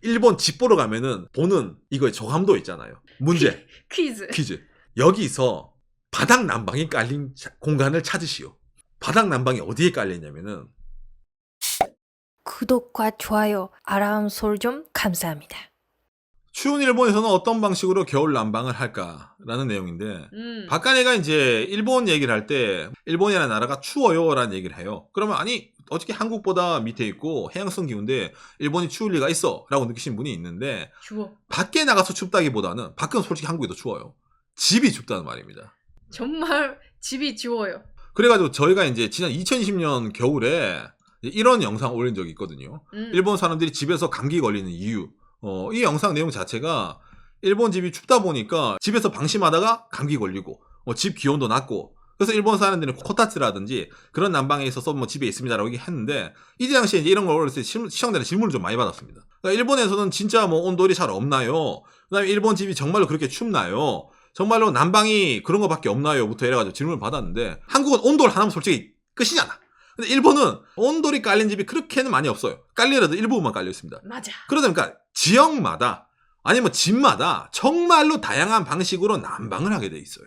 일본 집 보러 가면은 보는 이거의 조감도 있잖아요. 문제. 퀴즈. 여기서 바닥 난방이 깔린 공간을 찾으시오. 바닥 난방이 어디에 깔려있냐면은 구독과 좋아요, 알람 설정 감사합니다. 추운 일본에서는 어떤 방식으로 겨울 난방을 할까라는 내용인데 박간애가 이제 일본 얘기를 할 때 일본이라는 나라가 추워요라는 얘기를 해요. 그러면 아니 어떻게 한국보다 밑에 있고 해양성 기후인데 일본이 추울 리가 있어 라고 느끼신 분이 있는데 추워. 밖에 나가서 춥다기보다는 밖은 솔직히 한국이 더 추워요. 집이 춥다는 말입니다. 정말 집이 추워요. 그래가지고 저희가 이제 지난 2020년 겨울에 이런 영상 올린 적이 있거든요. 일본 사람들이 집에서 감기 걸리는 이유. 이 영상 내용 자체가 일본 집이 춥다 보니까 집에서 방심하다가 감기 걸리고 집 기온도 낮고 그래서 일본 사람들은 코타츠라든지 그런 난방에 있어서 뭐 집에 있습니다라고 얘기했는데 이때 당시에 이제 이런 걸 올렸을 때 시청자들의 질문을 좀 많이 받았습니다. 그러니까 일본에서는 진짜 뭐 온돌이 잘 없나요? 그다음에 일본 집이 정말로 그렇게 춥나요? 정말로 난방이 그런 거밖에 없나요? 부터 이래가지고 질문을 받았는데 한국은 온돌 하나면 솔직히 끝이잖아. 근데 일본은 온돌이 깔린 집이 그렇게는 많이 없어요. 깔리더라도 일부분만 깔려 있습니다. 맞아. 그러다 보니까 지역마다 아니면 집마다 정말로 다양한 방식으로 난방을 하게 돼 있어요.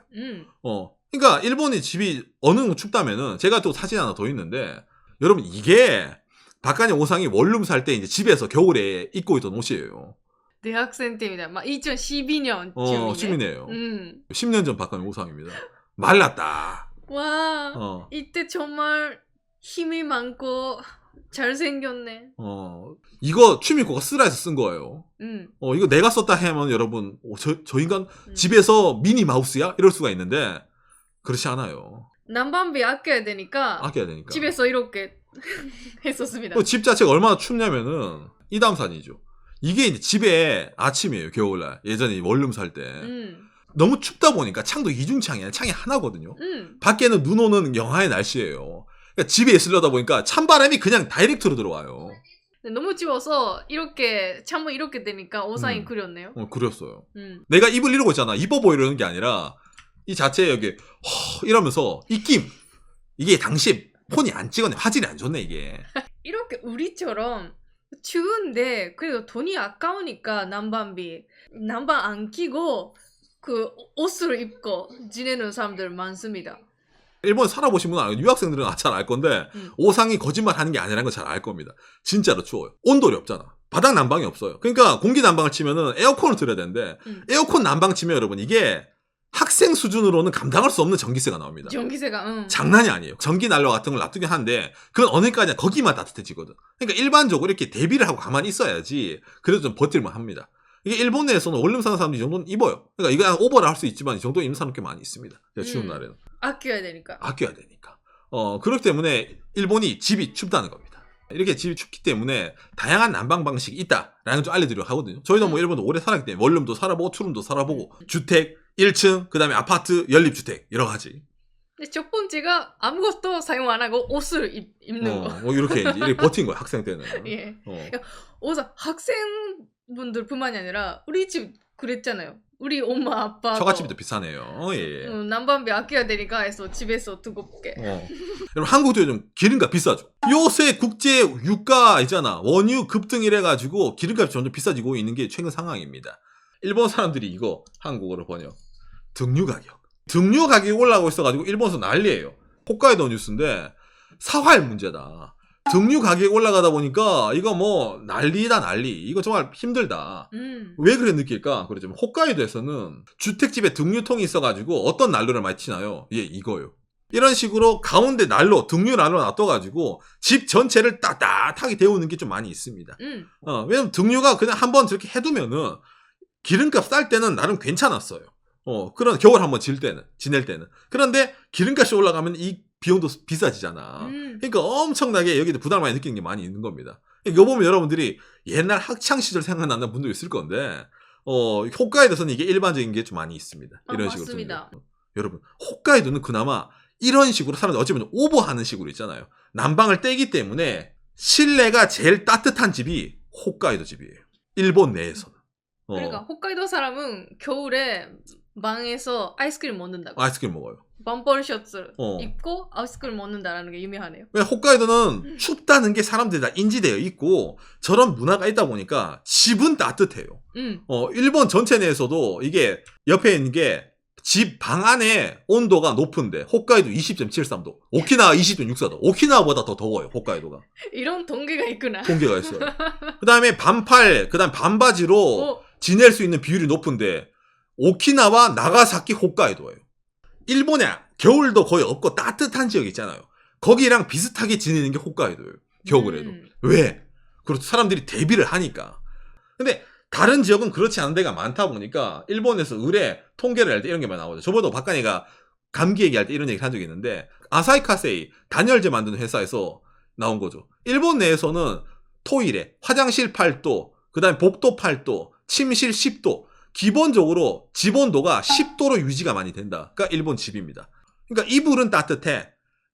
그러니까 일본의 집이 어느 정도 춥다면은 제가 또 사진 하나 더 있는데 여러분 이게 박간의 오상이 원룸 살 때 이제 집에서 겨울에 입고 있던 옷이에요. 대학생 때입니다. 2012년 10이네요. 10년 전 박간의 오상입니다. 말랐다. 와, 이때 정말 힘이 많고 잘생겼네. 이거 취미코가 쓰라에서 쓴 거예요. 이거 내가 썼다 하면 여러분 저 인간 집에서 미니 마우스야? 이럴 수가 있는데 그렇지 않아요. 난방비 아껴야 되니까 집에서 이렇게 했었습니다. 집 자체가 얼마나 춥냐면은 이 다음 사진이죠. 이게 이제 집에 아침이에요. 겨울날. 예전에 원룸 살 때. 너무 춥다 보니까 창도 이중창이야. 창이 하나거든요. 밖에는 눈 오는 영하의 날씨예요. 그러니까 집에 있으려다 보니까 찬바람이 그냥 다이렉트로 들어와요. 너무 추워서 이렇게 창문 이렇게 되니까 오상이 그렸네요. 그렸어요. 내가 입을 이러고 있잖아. 이뻐 보이려는 게 아니라 이 자체에 여기 이러면서 입김. 이게 당시에 폰이 안 찍었네. 화질이 안 좋네 이게. 이렇게 우리처럼 추운데 그래도 돈이 아까우니까 난방비 난방 안 끼고 그 옷을 입고 지내는 사람들 많습니다. 일본 살아보신 분은 알고 유학생들은 잘 알 건데 오상이 거짓말하는 게 아니라는 걸 잘 알 겁니다. 진짜로 추워요. 온돌이 없잖아. 바닥 난방이 없어요. 그러니까 공기 난방을 치면은 에어컨을 틀어야 되는데 에어컨 난방 치면 여러분 이게 학생 수준으로는 감당할 수 없는 전기세가 나옵니다. 전기세가 장난이 아니에요. 전기 난로 같은 걸 놔두긴 하는데 그건 어느까지나 거기만 따뜻해지거든. 그러니까 일반적으로 이렇게 대비를 하고 가만히 있어야지 그래도 좀 버틸만 합니다. 이게 일본 내에서는 원룸 사는 사람들이 이 정도는 입어요. 그러니까 이거 오버를 할 수 있지만 이 정도 입는 사람 꽤 많이 있습니다. 추운 날에는. 아껴야 되니까. 그렇기 때문에 일본이 집이 춥다는 겁니다. 이렇게 집이 춥기 때문에 다양한 난방 방식이 있다라는 걸 좀 알려드리려고 하거든요. 저희도 뭐 일본도 오래 살았기 때문에 원룸도 살아보고 투룸도 살아보고 주택, 1층, 그 다음에 아파트, 연립주택 여러 가지. 근데 첫 번째가 아무것도 사용 안 하고 옷을 입는 거. 뭐 이렇게 버틴 거야 학생 때는. 예. 옷을 학생분들뿐만이 아니라 우리 집 그랬잖아요. 우리 엄마 아빠 처갓집도 비싸네요. 예. 난방비 아껴야 되니까 해서 집에서 두껍게. 여러분 한국도 요즘 기름값 비싸죠. 요새 국제 유가 있잖아. 원유 급등이래 가지고 기름값이 점점 비싸지고 있는 게 최근 상황입니다. 일본 사람들이 이거 한국어로 번역. 등유 가격이 올라가고 있어가지고 일본에서 난리예요. 홋카이도 뉴스인데 사활 문제다. 등유 가격이 올라가다 보니까 이거 뭐 난리다 난리. 이거 정말 힘들다. 왜 그래 느낄까? 그러자면 홋카이도에서는 주택집에 등유통이 있어가지고 어떤 난로를 많이 치나요? 이거요. 이런 식으로 가운데 난로, 등유 난로 놔둬가지고 집 전체를 따뜻하게 데우는 게 좀 많이 있습니다. 왜냐면 등유가 그냥 한번 저렇게 해두면은 기름값 쌀 때는 나름 괜찮았어요. 그런 겨울 한번 지낼 때는. 그런데 기름값이 올라가면 이 비용도 비싸지잖아. 그러니까 엄청나게 여기도 부담을 많이 느끼는 게 많이 있는 겁니다. 이거 보면 여러분들이 옛날 학창시절 생각나는 분도 있을 건데, 홋카이도에서는 이게 일반적인 게 좀 많이 있습니다. 이런 식으로. 맞습니다. 여러분, 홋카이도는 그나마 이런 식으로 사람들 어찌 보면 오버하는 식으로 있잖아요. 난방을 떼기 때문에 실내가 제일 따뜻한 집이 홋카이도 집이에요. 일본 내에서는. 그러니까 홋카이도 사람은 겨울에 방에서 아이스크림 먹는다고. 아이스크림 먹어요. 반팔 셔츠 어. 입고 아이스크림 먹는다라는 게 유명하네요. 왜 홋카이도는 춥다는 게 사람들이 다 인지되어 있고 저런 문화가 있다 보니까 집은 따뜻해요. 일본 전체 내에서도 이게 옆에 있는 게 집 방 안에 온도가 높은데 홋카이도 20.73도, 오키나와 20.64도. 오키나와보다 더 더워요, 홋카이도가. 이런 통계가 있구나. 통계가 있어요. 그다음에 반팔, 그다음 반바지로 지낼 수 있는 비율이 높은데 오키나와 나가사키 홋카이도예요. 일본에 겨울도 거의 없고 따뜻한 지역 있잖아요. 거기랑 비슷하게 지내는 게 홋카이도예요. 겨울에도. 왜? 그렇죠. 사람들이 대비를 하니까. 근데 다른 지역은 그렇지 않은 데가 많다 보니까 일본에서 의뢰 통계를 할 때 이런 게 많이 나오죠. 저번에도 박간이가 감기 얘기할 때 이런 얘기를 한 적이 있는데 아사히 카세이 단열재 만드는 회사에서 나온 거죠. 일본 내에서는 토일에 화장실 8도, 그 다음에 복도 8도, 침실 10도, 기본적으로 집 온도가 10도로 유지가 많이 된다. 그러니까 일본 집입니다. 그러니까 이불은 따뜻해.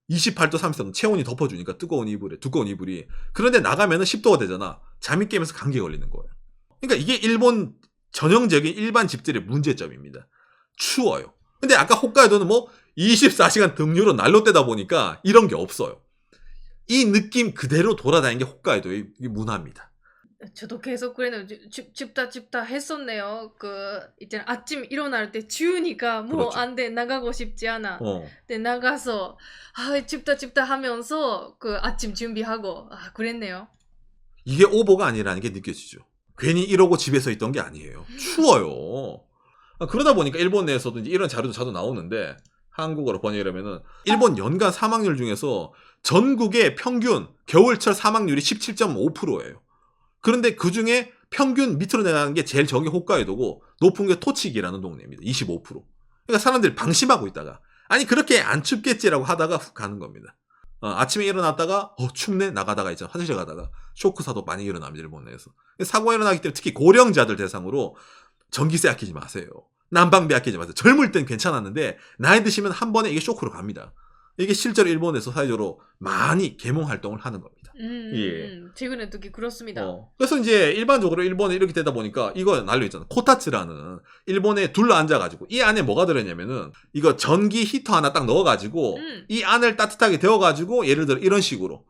28도, 30도 체온이 덮어주니까 뜨거운 이불에, 두꺼운 이불이. 그런데 나가면은 10도가 되잖아. 잠이 깨면서 감기에 걸리는 거예요. 그러니까 이게 일본 전형적인 일반 집들의 문제점입니다. 추워요. 근데 아까 홋카이도는 뭐 24시간 등유로 난로 떼다 보니까 이런 게 없어요. 이 느낌 그대로 돌아다니는 게 홋카이도의 문화입니다. 저도 계속 그랬는데 춥다 했었네요. 있잖아 아침 일어날 때 추우니까 뭐 그렇죠. 안 돼 나가고 싶지 않아. 근데 나가서 춥다 하면서 아침 준비하고 그랬네요. 이게 오버가 아니라는 게 느껴지죠. 괜히 이러고 집에서 있던 게 아니에요. 추워요. 그러다 보니까 일본 내에서도 이제 이런 자료도 자주 나오는데 한국어로 번역하려면은 일본 연간 사망률 중에서 전국의 평균 겨울철 사망률이 17.5%예요. 그런데 그 중에 평균 밑으로 내려가는 게 제일 적은 게 홋카이도고 높은 게 토치기라는 동네입니다. 25%. 그러니까 사람들이 방심하고 있다가 아니 그렇게 안 춥겠지라고 하다가 훅 가는 겁니다. 아침에 일어났다가 춥네 나가다가 있잖아. 화장실 가다가 쇼크사도 많이 일어납니다. 일본 내에서. 사고가 일어나기 때문에 특히 고령자들 대상으로 전기세 아끼지 마세요. 난방비 아끼지 마세요. 젊을 땐 괜찮았는데 나이 드시면 한 번에 이게 쇼크로 갑니다. 이게 실제로 일본에서 사회적으로 많이 계몽 활동을 하는 겁니다. 예. 최근에 특히 그렇습니다. 그래서 이제 일반적으로 일본에 이렇게 되다 보니까 이거 난리있잖아. 코타츠라는 일본에 둘러앉아가지고 이 안에 뭐가 들어있냐면은 이거 전기 히터 하나 딱 넣어가지고 이 안을 따뜻하게 데워가지고 예를 들어 이런 식으로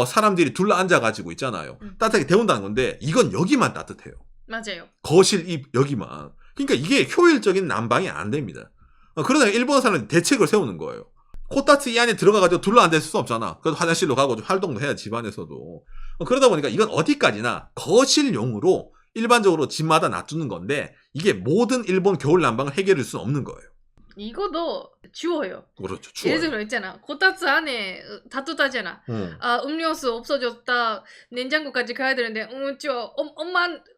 사람들이 둘러앉아가지고 있잖아요. 따뜻하게 데운다는 건데 이건 여기만 따뜻해요. 맞아요. 거실 입 여기만. 그러니까 이게 효율적인 난방이 안 됩니다. 그러다 일본 사람들이 대책을 세우는 거예요. 코타츠 이 안에 들어가가지고 둘러앉아 있을 수 없잖아. 그래도 화장실로 가고 좀 활동도 해야 집안에서도. 그러다 보니까 이건 어디까지나 거실용으로 일반적으로 집마다 놔두는 건데 이게 모든 일본 겨울 난방을 해결할 수는 없는 거예요. 이거도 추워요. 그렇죠. 추워요. 예를 들어 있잖아. 코타츠 안에 따뜻하잖아. 음료수 없어졌다. 냉장고까지 가야 되는데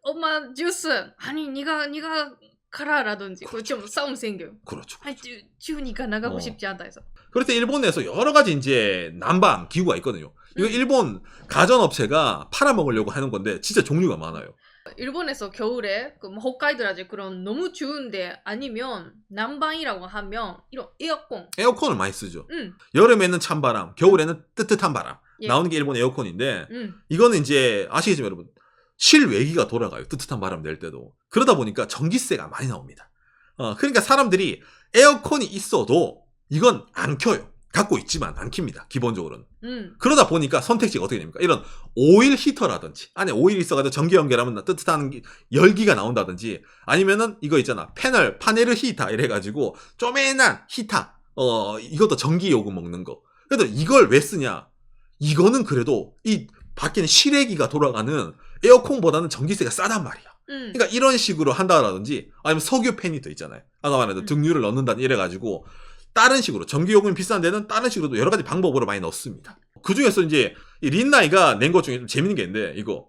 엄마 주스. 아니 네가 가라라든지 좀 싸움 생겨요. 그렇죠. 추우니까 나가고 싶지 않다 해서. 그럴 때 일본에서 여러 가지 이제 난방 기구가 있거든요. 이거 일본 가전업체가 팔아먹으려고 하는 건데 진짜 종류가 많아요. 일본에서 겨울에 홋카이도라지 그런 너무 추운데 아니면 난방이라고 하면 이런 에어컨을 많이 쓰죠. 여름에는 찬바람, 겨울에는 뜨뜻한 바람 나오는 게 일본 에어컨인데 이거는 이제 아시겠지만 여러분 실외기가 돌아가요. 뜨뜻한 바람 낼 때도. 그러다 보니까 전기세가 많이 나옵니다. 그러니까 사람들이 에어컨이 있어도 이건 안 켜요. 갖고 있지만 안 킵니다. 기본적으로는. 그러다 보니까 선택지가 어떻게 됩니까? 이런 오일 히터라든지 안에 오일이 있어가지고 전기 연결하면 뜨뜻한 열기가 나온다든지 아니면은 이거 있잖아. 파네르 히터 이래가지고 쪼매난 히터 이것도 전기 요금 먹는 거. 그래도 이걸 왜 쓰냐? 이거는 그래도 이 밖에는 실외기가 돌아가는 에어컨보다는 전기세가 싸단 말이야. 그러니까 이런 식으로 한다라든지 아니면 석유 팬이 또 있잖아요. 아까 말한 등유를 넣는다 이래가지고 다른 식으로 전기요금이 비싼 데는 다른 식으로도 여러 가지 방법으로 많이 넣습니다. 그 중에서 이제 이 린나이가 낸 것 중에 좀 재밌는 게 있는데 이거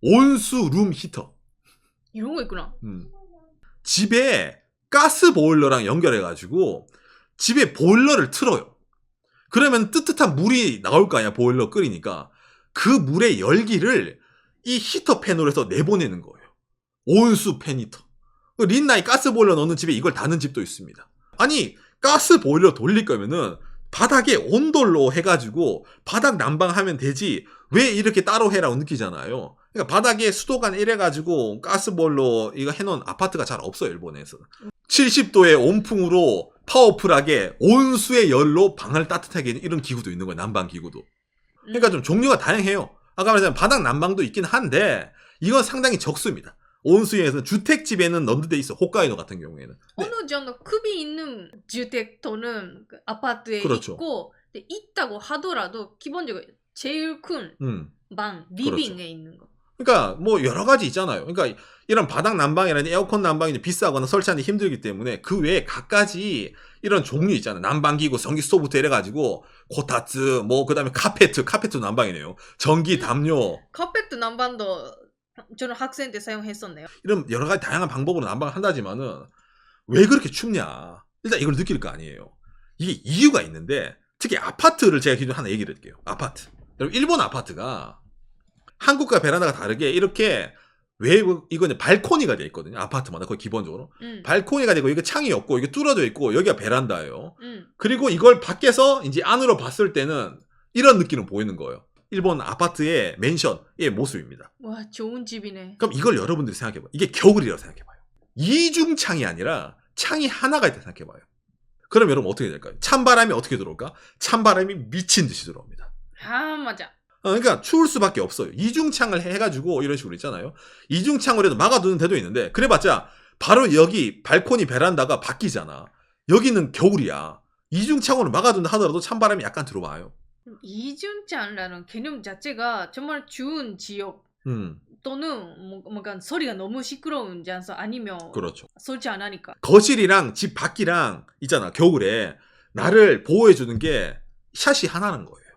온수 룸 히터 이런 거 있구나. 집에 가스 보일러랑 연결해가지고 집에 보일러를 틀어요. 그러면 뜨뜻한 물이 나올 거 아니야. 보일러 끓이니까 그 물의 열기를 이 히터 팬으로 해서 내보내는 거예요. 온수 팬 히터. 린나이 가스 보일러 넣는 집에 이걸 다는 집도 있습니다. 아니 가스 보일러 돌릴 거면은 바닥에 온돌로 해가지고 바닥 난방하면 되지 왜 이렇게 따로 해라고 느끼잖아요. 그러니까 바닥에 수도관 이래가지고 가스 보일러 이거 해놓은 아파트가 잘 없어요. 일본에서 70도의 온풍으로 파워풀하게 온수의 열로 방을 따뜻하게 해주는 이런 기구도 있는 거예요. 난방 기구도. 그러니까 좀 종류가 다양해요. 아까 말했지만 바닥 난방도 있긴 한데 이건 상당히 적습니다. 온수에서 주택집에는 넘드돼 있어. 홋카이도 같은 경우에는. 어느 정도 급이 있는 주택 또는 그 아파트에 그렇죠. 있고 있다고 하더라도 기본적으로 제일 큰 방, 리빙에 그렇죠. 있는 거. 그러니까 뭐 여러 가지 있잖아요. 그러니까 이런 바닥 난방이라든지 에어컨 난방이 비싸거나 설치하기 힘들기 때문에 그 외에 갖가지 이런 종류 있잖아요. 난방기구, 전기 스토브부터 이래가지고 코타츠, 뭐 그다음에 카페트 난방이네요. 전기 담요. 카페트 난방도 저는 학생 때 사용했었네요. 이런 여러 가지 다양한 방법으로 난방을 한다지만은 왜 그렇게 춥냐? 일단 이걸 느낄 거 아니에요. 이게 이유가 있는데 특히 아파트를 제가 기존에 하나 얘기를 할게요. 아파트. 여러분 일본 아파트가 한국과 베란다가 다르게 이렇게 왜 이거는 발코니가 돼 있거든요. 아파트마다 거의 기본적으로 발코니가 되고 이게 창이 없고 이게 뚫어져 있고 여기가 베란다예요. 그리고 이걸 밖에서 이제 안으로 봤을 때는 이런 느낌을 보이는 거예요. 일본 아파트의 맨션의 모습입니다. 와, 좋은 집이네. 그럼 이걸 여러분들이 생각해봐요. 이게 겨울이라고 생각해봐요. 이중창이 아니라 창이 하나가 있다고 생각해봐요. 그럼 여러분 어떻게 될까요? 찬바람이 어떻게 들어올까? 찬바람이 미친 듯이 들어옵니다. 아, 맞아. 그러니까 추울 수밖에 없어요. 이중창을 해가지고 이런 식으로 있잖아요. 이중창을 해도 막아두는 데도 있는데 그래봤자 바로 여기 발코니 베란다가 바뀌잖아. 여기는 겨울이야. 이중창으로 막아둔다 하더라도 찬바람이 약간 들어와요. 이중창이라는 개념 자체가 정말 추운 지역 또는 뭔가 소리가 너무 시끄러운지 아니면 그렇죠. 설치 안 하니까. 거실이랑 집 밖이랑 있잖아. 겨울에 나를 보호해주는 게 샷이 하나는 거예요.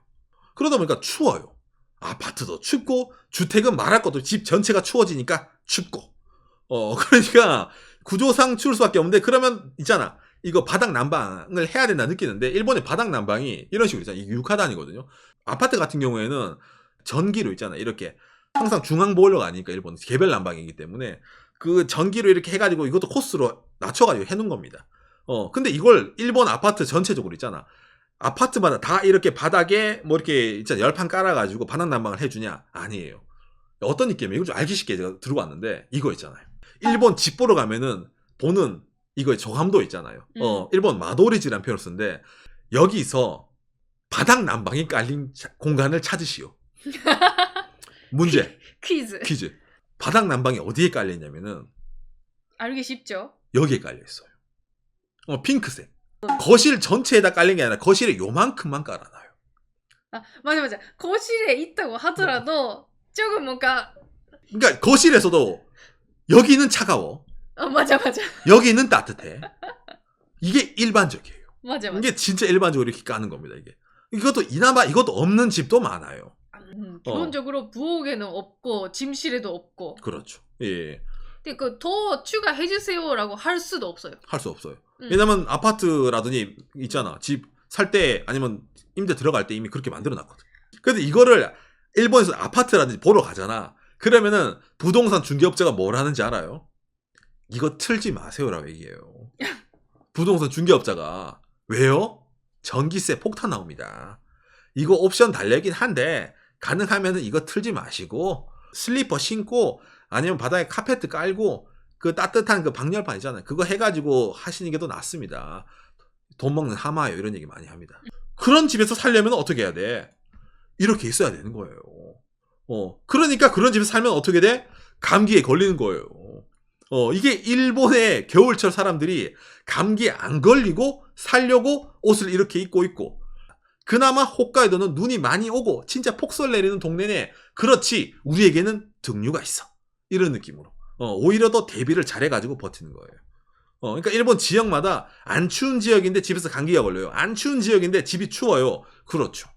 그러다 보니까 추워요. 아파트도 춥고 주택은 말할 것도 집 전체가 추워지니까 춥고 그러니까 구조상 추울 수밖에 없는데 그러면 있잖아. 이거 바닥 난방을 해야 된다 느끼는데 일본의 바닥 난방이 이런 식으로 있잖아. 이게 육하단이거든요. 아파트 같은 경우에는 전기로 있잖아. 이렇게 항상 중앙 보일러가 아니니까 일본은 개별 난방이기 때문에 그 전기로 이렇게 해가지고 이것도 코스로 낮춰가지고 해놓은 겁니다. 근데 이걸 일본 아파트 전체적으로 있잖아. 아파트마다 다 이렇게 바닥에 뭐 이렇게 있잖아. 열판 깔아가지고 바닥 난방을 해주냐? 아니에요. 어떤 느낌이에요? 이걸 좀 알기 쉽게 제가 들고 왔는데 이거 있잖아요. 일본 집 보러 가면은 보는 이거의 저감도 있잖아요. 일본 마도리지라는 표현을 쓰는데 여기서 바닥 난방이 깔린 공간을 찾으시오. 문제. 퀴즈. 바닥 난방이 어디에 깔려 있냐면은 알기 쉽죠? 여기에 깔려 있어요. 핑크색. 거실 전체에다 깔린 게 아니라 거실에 요만큼만 깔아놔요. 아, 맞아. 거실에 있다고 하더라도 조금 뭔가 그러니까 거실에서도 여기는 차가워. 맞아. 여기는 따뜻해. 이게 일반적이에요. 맞아. 이게 진짜 일반적으로 이렇게 까는 겁니다. 이것도 이나마 이것도 없는 집도 많아요. 기본적으로 부엌에는 없고 침실에도 없고. 그렇죠. 예. 근데 더 추가해주세요라고 할 수도 없어요. 할 수 없어요. 왜냐면 아파트라든지 있잖아. 집 살 때 아니면 임대 들어갈 때 이미 그렇게 만들어놨거든. 근데 이거를 일본에서 아파트라든지 보러 가잖아. 그러면은 부동산 중개업자가 뭘 하는지 알아요? 이거 틀지 마세요라고 얘기해요. 부동산 중개업자가. 왜요? 전기세 폭탄 나옵니다. 이거 옵션 달려있긴 한데 가능하면은 이거 틀지 마시고 슬리퍼 신고 아니면 바닥에 카페트 깔고 그 따뜻한 그 방열판 있잖아요. 그거 해가지고 하시는 게 더 낫습니다. 돈 먹는 하마요. 이런 얘기 많이 합니다. 그런 집에서 살려면 어떻게 해야 돼? 이렇게 있어야 되는 거예요. 그러니까 그런 집에서 살면 어떻게 돼? 감기에 걸리는 거예요. 이게 일본의 겨울철 사람들이 감기에 안 걸리고 살려고 옷을 이렇게 입고 있고 그나마 홋카이도는 눈이 많이 오고 진짜 폭설 내리는 동네네. 그렇지 우리에게는 등유가 있어. 이런 느낌으로 오히려 더 대비를 잘해가지고 버티는 거예요. 그러니까 일본 지역마다 안 추운 지역인데 집에서 감기가 걸려요. 안 추운 지역인데 집이 추워요. 그렇죠.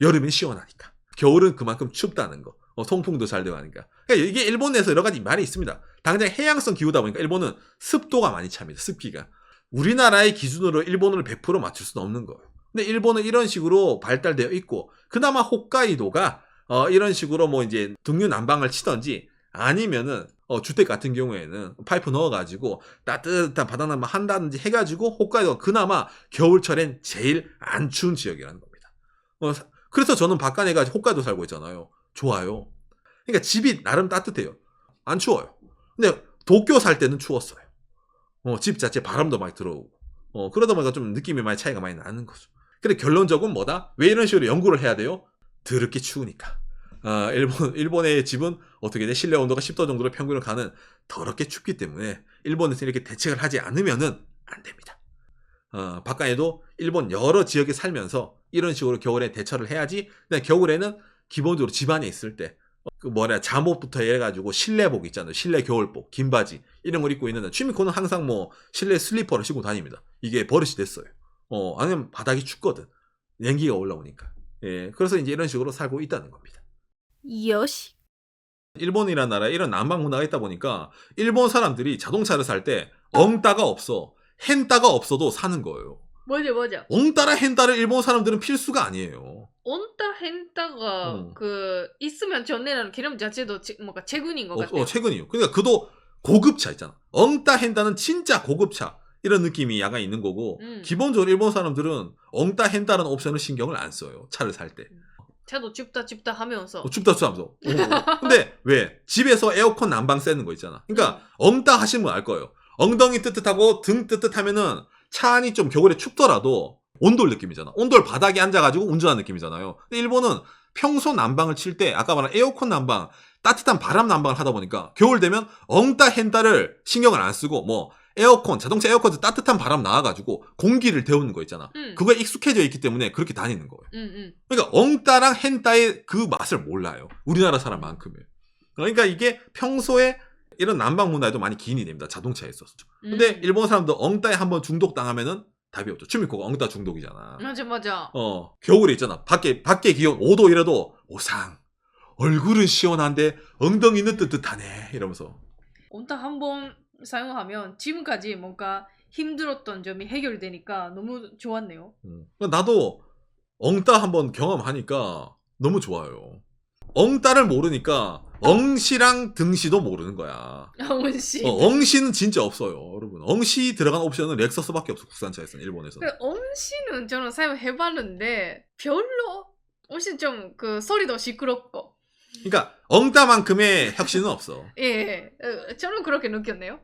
여름엔 시원하니까. 겨울은 그만큼 춥다는 거. 통풍도 잘 되고 하니까. 그러니까 이게 일본 내에서 여러 가지 말이 있습니다. 당장 해양성 기후다 보니까 일본은 습도가 많이 찹니다. 습기가. 우리나라의 기준으로 일본을 100% 맞출 수는 없는 거예요. 근데 일본은 이런 식으로 발달되어 있고 그나마 홋카이도가 이런 식으로 뭐 이제 등유 난방을 치던지 아니면은 주택 같은 경우에는 파이프 넣어가지고 따뜻한 바닥난방 한다든지 해가지고 홋카이도가 그나마 겨울철엔 제일 안 추운 지역이라는 겁니다. 그래서 저는 박간애가 홋카이도 살고 있잖아요. 좋아요. 그러니까 집이 나름 따뜻해요. 안 추워요. 근데 도쿄 살 때는 추웠어요. 집 자체 바람도 많이 들어오고. 그러다 보니까 좀 느낌이 많이 차이가 많이 나는 거죠. 근데 결론적으로 뭐다? 왜 이런 식으로 연구를 해야 돼요? 더럽게 추우니까. 일본의 집은 어떻게 돼? 실내 온도가 10도 정도로 평균을 가는 더럽게 춥기 때문에 일본에서 이렇게 대책을 하지 않으면은 안 됩니다. 박간에도 일본 여러 지역에 살면서 이런 식으로 겨울에 대처를 해야지. 근데 겨울에는 기본적으로 집안에 있을 때 잠옷부터 해가지고 실내복 있잖아요. 실내 겨울복, 긴 바지 이런 걸 입고 있는데 취미코는 항상 뭐 실내 슬리퍼를 신고 다닙니다. 이게 버릇이 됐어요. 아니면 바닥이 춥거든. 냉기가 올라오니까. 예, 그래서 이제 이런 식으로 살고 있다는 겁니다. 요시. 일본이라는 나라에 이런 난방 문화가 있다 보니까 일본 사람들이 자동차를 살 때 엉따가 없어, 헨따가 없어도 사는 거예요. 맞아. 엉따라 헨따를 일본 사람들은 필수가 아니에요. 온따 헨따가 있으면 전에는 기름 자체도 뭔가 최근인 것 같아요. 최근이요. 그러니까 그도 고급차 있잖아. 엉따 헨따는 진짜 고급차. 이런 느낌이 약간 있는 거고 기본적으로 일본 사람들은 엉따 헨따라는 옵션을 신경을 안 써요. 차를 살 때. 차도 춥다 하면서. 춥다 하면서. 근데 왜? 집에서 에어컨 난방 쐬는 거 있잖아. 그러니까 엉따 하시면 알 거예요. 엉덩이 뜨뜻하고 등 뜨뜻하면은 차 안이 좀 겨울에 춥더라도 온돌 느낌이잖아. 온돌 바닥에 앉아가지고 운전하는 느낌이잖아요. 근데 일본은 평소 난방을 칠 때 아까 말한 에어컨 난방, 따뜻한 바람 난방을 하다 보니까 겨울 되면 엉따 헨따를 신경을 안 쓰고 뭐 에어컨, 자동차 에어컨에서 따뜻한 바람 나와가지고 공기를 데우는 거 있잖아. 그거에 익숙해져 있기 때문에 그렇게 다니는 거예요. 그러니까 엉따랑 헨따의 그 맛을 몰라요. 우리나라 사람만큼은. 그러니까 이게 평소에 이런 난방 문화에도 많이 기인이 됩니다. 자동차에 있어서. 근데 일본 사람도 엉따에 한번 중독당하면은 답이 없죠. 추미코가 엉따 중독이잖아. 맞아. 겨울에 있잖아. 밖에 기온 5도 이래도 오상. 얼굴은 시원한데 엉덩이는 뜨뜻하네. 이러면서. 온따 한번 사용하면 지금까지 뭔가 힘들었던 점이 해결되니까 너무 좋았네요. 나도 엉따 한번 경험하니까 너무 좋아요. 엉따를 모르니까 엉시랑 등시도 모르는 거야. 엉시. 엉시는 진짜 없어요, 여러분. 엉시 들어간 옵션은 렉서스밖에 없어, 국산차에서는, 일본에서. 엉시는 저는 사용해봤는데 별로. 엉시는 좀 소리도 시끄럽고. 그러니까 엉따만큼의 혁신은 없어. 예, 저는 그렇게 느꼈네요.